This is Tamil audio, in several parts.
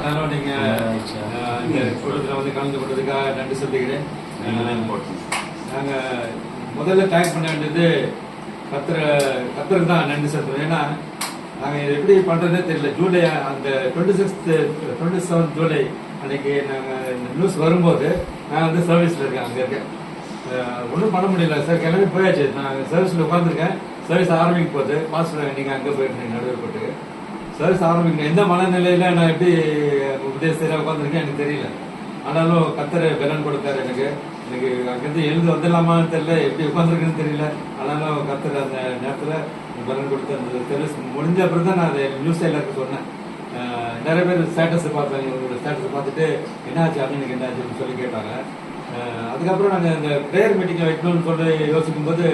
ஆனாலும் நீங்க இந்த கூட்டத்தில் வந்து கலந்து கொண்டதுக்காக நன்றி சொல்லிக்கிறேன். நாங்க முதல்ல டேக் பண்ண வேண்டியது கத்தருக்கு தான் நன்றி சொல்றோம். ஏன்னா நாங்கள் இது எப்படி பண்றதே தெரியல. ஜூலை அந்த 27 ஜூலை அன்னைக்கு நாங்கள் இந்த நியூஸ் வரும்போது நான் வந்து சர்வீஸ்ல இருக்கேன், அங்கே இருக்கேன். ஒன்றும் பண்ண முடியல சார், கிளம்பி போயாச்சு. நான் சர்வீஸில் உட்காந்துருக்கேன். சர்வீஸ் ஆரம்பிக்க போகுது. பாஸ்டர் நீங்கள் அங்கே போயிருந்தீங்க நடுவுப்பட்டு சர்வீஸ் ஆரம்பிக்கணும். எந்த மனநிலையில் நான் எப்படி உபதேசத்தில் உட்காந்துருக்கேன் எனக்கு தெரியல. ஆனாலும் கத்தரை பலன் கொடுத்தாரு எனக்கு. அங்கேருந்து எழுந்து வந்துடலாமான்னு தெரியல, எப்படி உட்காந்துருக்குன்னு தெரியல. ஆனாலும் கத்தர் அந்த நேரத்தில் பலன் கொடுத்து அந்த சர்வீஸ் முடிஞ்ச அப்புறம் தான் நான் அதை நியூஸ் எல்லாருக்கும் சொன்னேன். நிறைய பேர் ஸ்டேட்டஸ் பார்த்தாங்க, இவங்களோட ஸ்டேட்டஸ் பார்த்துட்டு என்னாச்சு அப்படின்னு என்னாச்சுன்னு சொல்லி கேட்டாங்க. அதுக்கப்புறம் நாங்கள் இந்த ப்ரேயர் மீட்டிங்கை வைக்கணும்னு சொல்லி யோசிக்கும் போது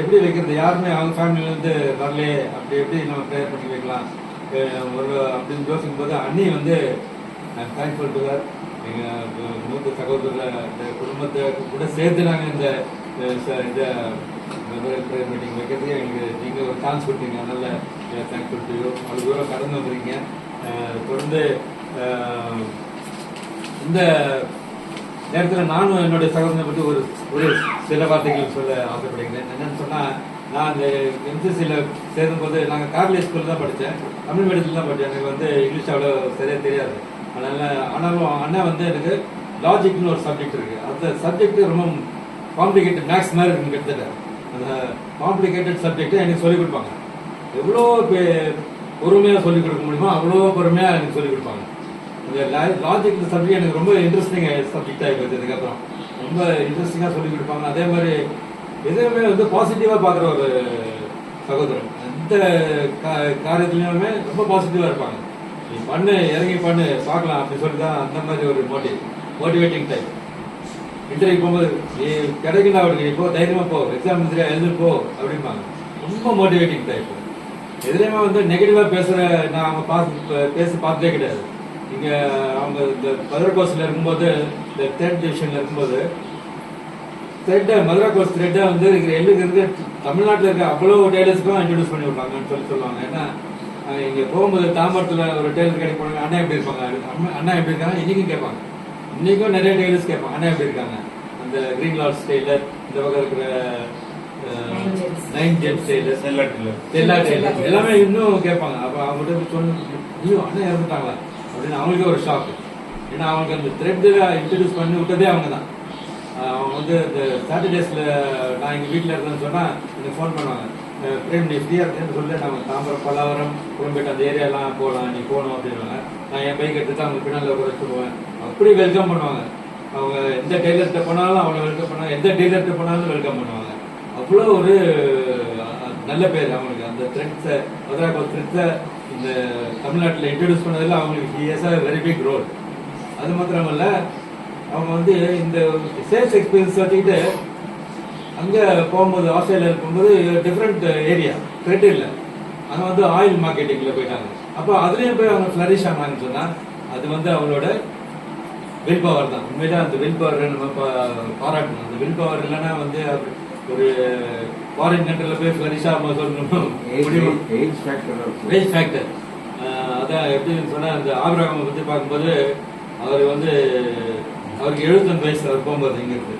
எப்படி வைக்கிறது, யாருமே அவங்க ஃபேமிலியிலேருந்து வரலையே, அப்படி எப்படி நம்ம ப்ரேயர் மீட்டிங் வைக்கலாம் ஒரு அப்படின்னு யோசிக்கும் போது அண்ணி வந்து தேங்க்ஃபுல் டு ஹர். எங்கள் மூத்த சகோதரர் இந்த குடும்பத்தை கூட சேர்த்து நாங்கள் இந்த ப்ரேயர் மீட்டிங் வைக்கிறதுக்கு எங்களுக்கு நீங்கள் ஒரு சான்ஸ் கொடுத்தீங்க. அதனால தேங்க்ஃபுல் டு யூ. அவ்வளோ தூரம் கடந்து வந்துருக்கீங்க. தொடர்ந்து இந்த நேரத்தில் நானும் என்னுடைய சகோதரனை பற்றி ஒரு சில வார்த்தைகள் சொல்ல ஆசைப்படுகிறேன். என்னன்னு சொன்னால், நான் அந்த எம்சிசியில் சேரும்போது நாங்கள் கார்லே ஸ்கூலில் தான் படித்தேன், தமிழ் மீடியத்தில் தான் படித்தேன். எனக்கு வந்து இங்கிலீஷ் அவ்வளோ சரியாக தெரியாது. ஆனாலும் அண்ணா வந்து எனக்கு லாஜிக்னு ஒரு சப்ஜெக்ட் இருக்குது. அந்த சப்ஜெக்ட் ரொம்ப காம்ப்ளிகேட்டட், மேக்ஸ் மாதிரி இருக்குன்னு கிட்டத்தட்ட. அந்த காம்ப்ளிகேட்டட் சப்ஜெக்டை எனக்கு சொல்லிக் கொடுப்பாங்க. எவ்வளோ பொறுமையாக சொல்லிக் கொடுக்க முடியுமோ அவ்வளோ பொறுமையாக எனக்கு சொல்லிக் கொடுப்பாங்க. இந்த லாஜிக் சப்ஜெக்ட் எனக்கு ரொம்ப இன்ட்ரெஸ்டிங் சப்ஜெக்ட் ஆகிப்போச்சு. அதுக்கப்புறம் ரொம்ப இன்ட்ரெஸ்டிங்காக சொல்லிக் கொடுப்பாங்க. அதே மாதிரி எதுவுமே வந்து பாசிட்டிவாக பார்க்குற ஒரு சகோதரன். எந்த காரியத்துலையுமே ரொம்ப பாசிட்டிவாக இருப்பாங்க. நீ பண்ணு, இறங்கி பண்ணு, பார்க்கலாம் அப்படின்னு சொல்லி தான் அந்த மாதிரி ஒரு மோட்டிவேட்டிங் டைப். இன்டர்வியூ போகும்போது நீ கிடைக்கல, அவருக்கு இப்போ தைரியமாக போ, எக்ஸாம் எழுந்து போ அப்படிம்பாங்க. ரொம்ப மோட்டிவேட்டிங் டைப். எதுலையுமே வந்து நெகட்டிவாக பேசுகிற நான் அவங்க பார்த்ததே கிடையாது. இங்கே அவங்க இந்த மதுரை கோர்ஸில் இருக்கும்போது, இந்த 3rd டிவிஷனில் இருக்கும்போது மதுரை கோர்ஸ் த்ரெட்டை வந்து இருக்க தமிழ்நாட்டில் இருக்க அவ்வளோ டெய்லர்ஸுக்கும் இன்ட்ரடியூஸ் பண்ணி விட்றாங்கன்னு சொல்லுவாங்க. ஏன்னா இங்கே போகும்போது தாம்பரத்தில் ஒரு டெய்லர் கடைக்கு போனாங்க, அண்ணா எப்படி இருப்பாங்க, அண்ணா எப்படி இருக்காங்க இன்றைக்கும் கேட்பாங்க. இன்றைக்கும் நிறைய டெய்லர்ஸ் கேட்பாங்க அண்ணா எப்படி இருக்காங்க. அந்த கிரீன் லார்ட்ஸ் டெய்லர், இந்த பக்கம் இருக்கிற 9 ஜென்ஸ் டெய்லர், எல்லா டெய்லர் எல்லாமே இன்னும் கேட்பாங்க. அப்போ அவங்ககிட்ட சொன்ன ஐயோ அண்ணா இறந்துட்டாங்களா அப்படின்னு அவங்களுக்கே ஒரு ஷாக். ஏன்னா அவங்களுக்கு அந்த த்ரெட்டில் இன்ட்ரடியூஸ் பண்ணி விட்டதே அவங்க தான். அவங்க வந்து இந்த சாட்டர்டேஸில் நான் எங்கள் வீட்டில் இருந்தேன்னு சொன்னால் எனக்கு ஃபோன் பண்ணுவாங்க, பிரேம் நீ ஃப்ரீயாக இருக்கேன்னு சொல்லிட்டு நாங்கள் தாம்பரம், பல்லாவரம், குடும்பட்டு அந்த ஏரியாலாம் போகலாம், நீ போகணும் அப்படின்வாங்க. நான் என் பைக் எடுத்துட்டு அவங்க பின்னால் கூட சொல்லுவேன். அப்படி வெல்கம் பண்ணுவாங்க. அவங்க எந்த டெய்லர்கிட்ட போனாலும் அவங்கள வெல்கம் பண்ணுவாங்க, எந்த டெய்லர்கிட்ட போனாலும் வெல்கம் பண்ணுவாங்க. அவ்வளோ ஒரு நல்ல பேர் அவங்களுக்கு. அந்த த்ரெட்ஸை மதுரை த்ரெட்ஸை இந்த தமிழ்நாட்டில் இன்ட்ரடியூஸ் பண்ணதில் அவங்களுக்கு he has a very big role. அது மாத்திரமல்ல, அவங்க வந்து இந்த சேல்ஸ் எக்ஸ்பீரியன்ஸ் வச்சுக்கிட்டு அங்கே போகும்போது, ஆஸ்திரேலியா இருக்கும்போது டிஃப்ரெண்ட் ஏரியா த்ரெட் இல்லை, அங்கே வந்து ஆயில் மார்க்கெட்டிங்கில் போயிட்டாங்க. அப்போ அதுலேயும் போய் அவங்க ஃப்ளரிஷ் ஆனாங்கன்னு சொன்னால் அது வந்து அவங்களோட வில் பவர் தான். உண்மையிலே அந்த வில் பவரை நம்ம பாராட்டணும். அந்த வில் பவர் இல்லைன்னா வந்து ஒரு ஃபாரின் கண்ட்ரியில் போய் ஃப்ளரிஷ் ஆகாம சொல்லணும். ஏஜ் ஃபேக்டர் அதான் எப்படின்னு சொன்னால், அந்த ஆபிரகாமை பற்றி பார்க்கும்போது அவர் வந்து அவருக்கு 75 வயசு. அவர் போகும்போது இங்கிருந்து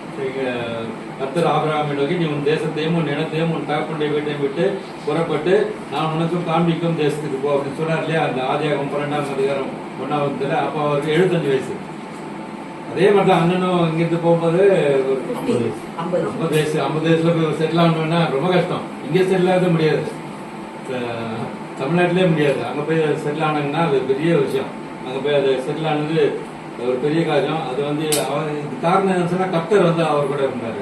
கர்த்தர் ஆபிரகாமை நோக்கி நீ உன் தேசத்தையும் உன் இனத்தையும் உன் தகப்பனுடைய வீட்டையும் விட்டு புறப்பட்டு நான் உனக்கும் காண்பிக்கும் தேசத்துக்கு போ அப்படின்னு சொன்னார் இல்லையா, அந்த ஆதியாகமம் 12ஆம் அதிகாரம் 1ஆம். அப்போ அவருக்கு 75 வயசு. அதே மாதிரி தான் அண்ணனும் இங்கிருந்து போகும்போது ஒரு 50 வயசுல போய் செட்டில் ஆகணும்னா ரொம்ப கஷ்டம். இங்கே செட்டில் ஆக முடியாது, தமிழ்நாட்டிலே முடியாது. அங்கே போய் செட்டில் ஆனாங்கன்னா அது பெரிய விஷயம். அங்கே போய் அது செட்டில் ஆனது ஒரு பெரிய காரியம். அது வந்து காரணம் என்னன்னு சொன்னா, கர்த்தர் வந்து அவர் கூட இருந்தாரு.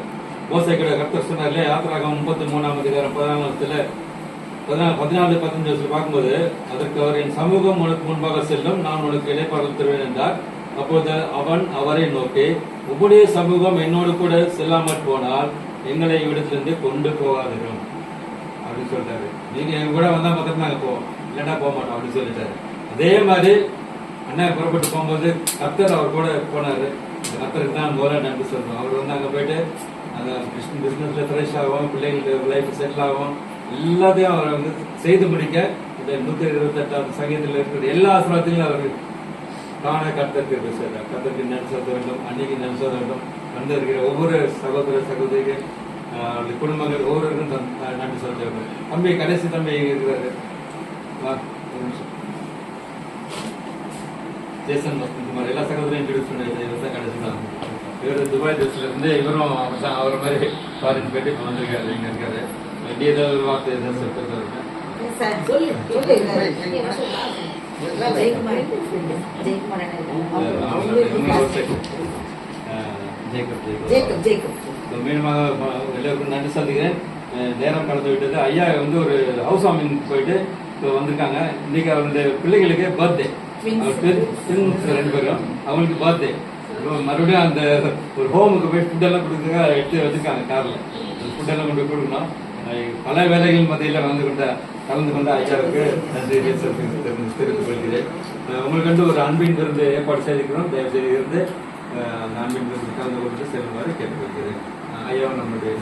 மோசே கூட கர்த்தர் சொன்னார் இல்லையா, யாத்திராகமம் 33ஆம் அதிகாரம் 14-15 பார்க்கும்போது, அதற்கு அவர் என் சமூகம் உனக்கு முன்பாக செல்லும், நான் உனக்கு இளைப்பாறுதல் தருவேன் என்றார். அப்போது அவன் அவரை நோக்கி, உம்முடைய சமூகம் என்னோடு கூட செல்லாமற் போனால் எங்களை இவ்விடத்திலிருந்து கொண்டு போகாதிரும் அப்படின்னு சொல்லிட்டாரு. நீங்க எங்க கூட வந்தா மட்டும் நாங்க போவோம், இல்லைன்னா போக மாட்டோம் அப்படின்னு சொல்லிட்டாரு. அதே மாதிரி அண்ணன் புறப்பட்டு போகும்போது கர்த்தர் அவர் கூட போனாரு. கர்த்தருக்கு தான் முதல்ல நன்றி சொல்லணும். அவர் வந்து அங்கே போயிட்டு அந்த பிஸ்னஸ்ல ஃப்ரெஷ் ஆகும், பிள்ளைங்களுக்கு லைஃப் செட்டில் ஆகும், எல்லாத்தையும் அவர் வந்து செய்து முடிக்க இந்த 128ஆம் சங்கீதத்தில் இருக்கிற எல்லா ஆசீர்வாதத்தையும் அவர் காண கர்த்தருக்கு பேசுகிறார். கர்த்தருக்கு நன்றி செலுத்த வேண்டும், அன்னைக்கு நன்றி செலுத்த வேண்டும். வந்திருக்கிற ஒவ்வொரு சகோதர சகோதரிக்கு அவருடைய குடும்பங்கள் ஒவ்வொருவருக்கும் நன்றி செலுத்த வேண்டும். தம்பி கடைசி தம்பி இருக்கிறாரு, ஒரு நிமிஷம். ஜேசன் வசந்த்குமார் எல்லா சகோதரையும் இன்ட்ரடியூஸ் பண்ணி இவர் தான் கடைசி தான். இவர் துபாய் தேசத்துல இருந்து, இவரும் அவர் தான் அவரை மாதிரி ஃபாரின் போயிட்டு இப்போ வந்திருக்காரு, இங்கே இருக்காரு. வேண்டிய ஏதாவது ஒரு வார்த்தை ஏதாவது சொல்லிட்டு இருக்கேன். மீனமாக எல்லோருக்கும் நன்றி சொல்லுகிறேன். நேரம் கடந்து விட்டது. ஐயா வந்து ஒரு ஹவுஸ் வார்மிங் போயிட்டு இப்போ வந்திருக்காங்க. இன்னைக்கு அவருடைய பிள்ளைகளுக்கு பர்த்டே, ரெண்டு பேரும் அவங்களுக்கு பர்த்டே. மறுபடியும் அந்த ஒரு ஹோமுக்கு போய் ஃபுட்டெல்லாம் கொடுக்குறதுக்காக எடுத்து வச்சிருக்காங்க காரில். ஃபுட்டெல்லாம் கொண்டு கொடுக்கணும். பல வேலைகள் மத்தியில் கலந்து கொண்ட ஐயாவுக்கு நன்றி தெரிவித்துக் கொள்கிறேன். உங்களுக்கு ஒரு அன்பின் விருந்து ஏற்பாடு செய்திருக்கிறோம். தயவு செய்து இருந்து அந்த அன்பின் விருந்து கலந்து கொண்டு செல்லுமாறு கேட்டுக்கொள்கிறேன். ஐயாவும் நம்மளுடைய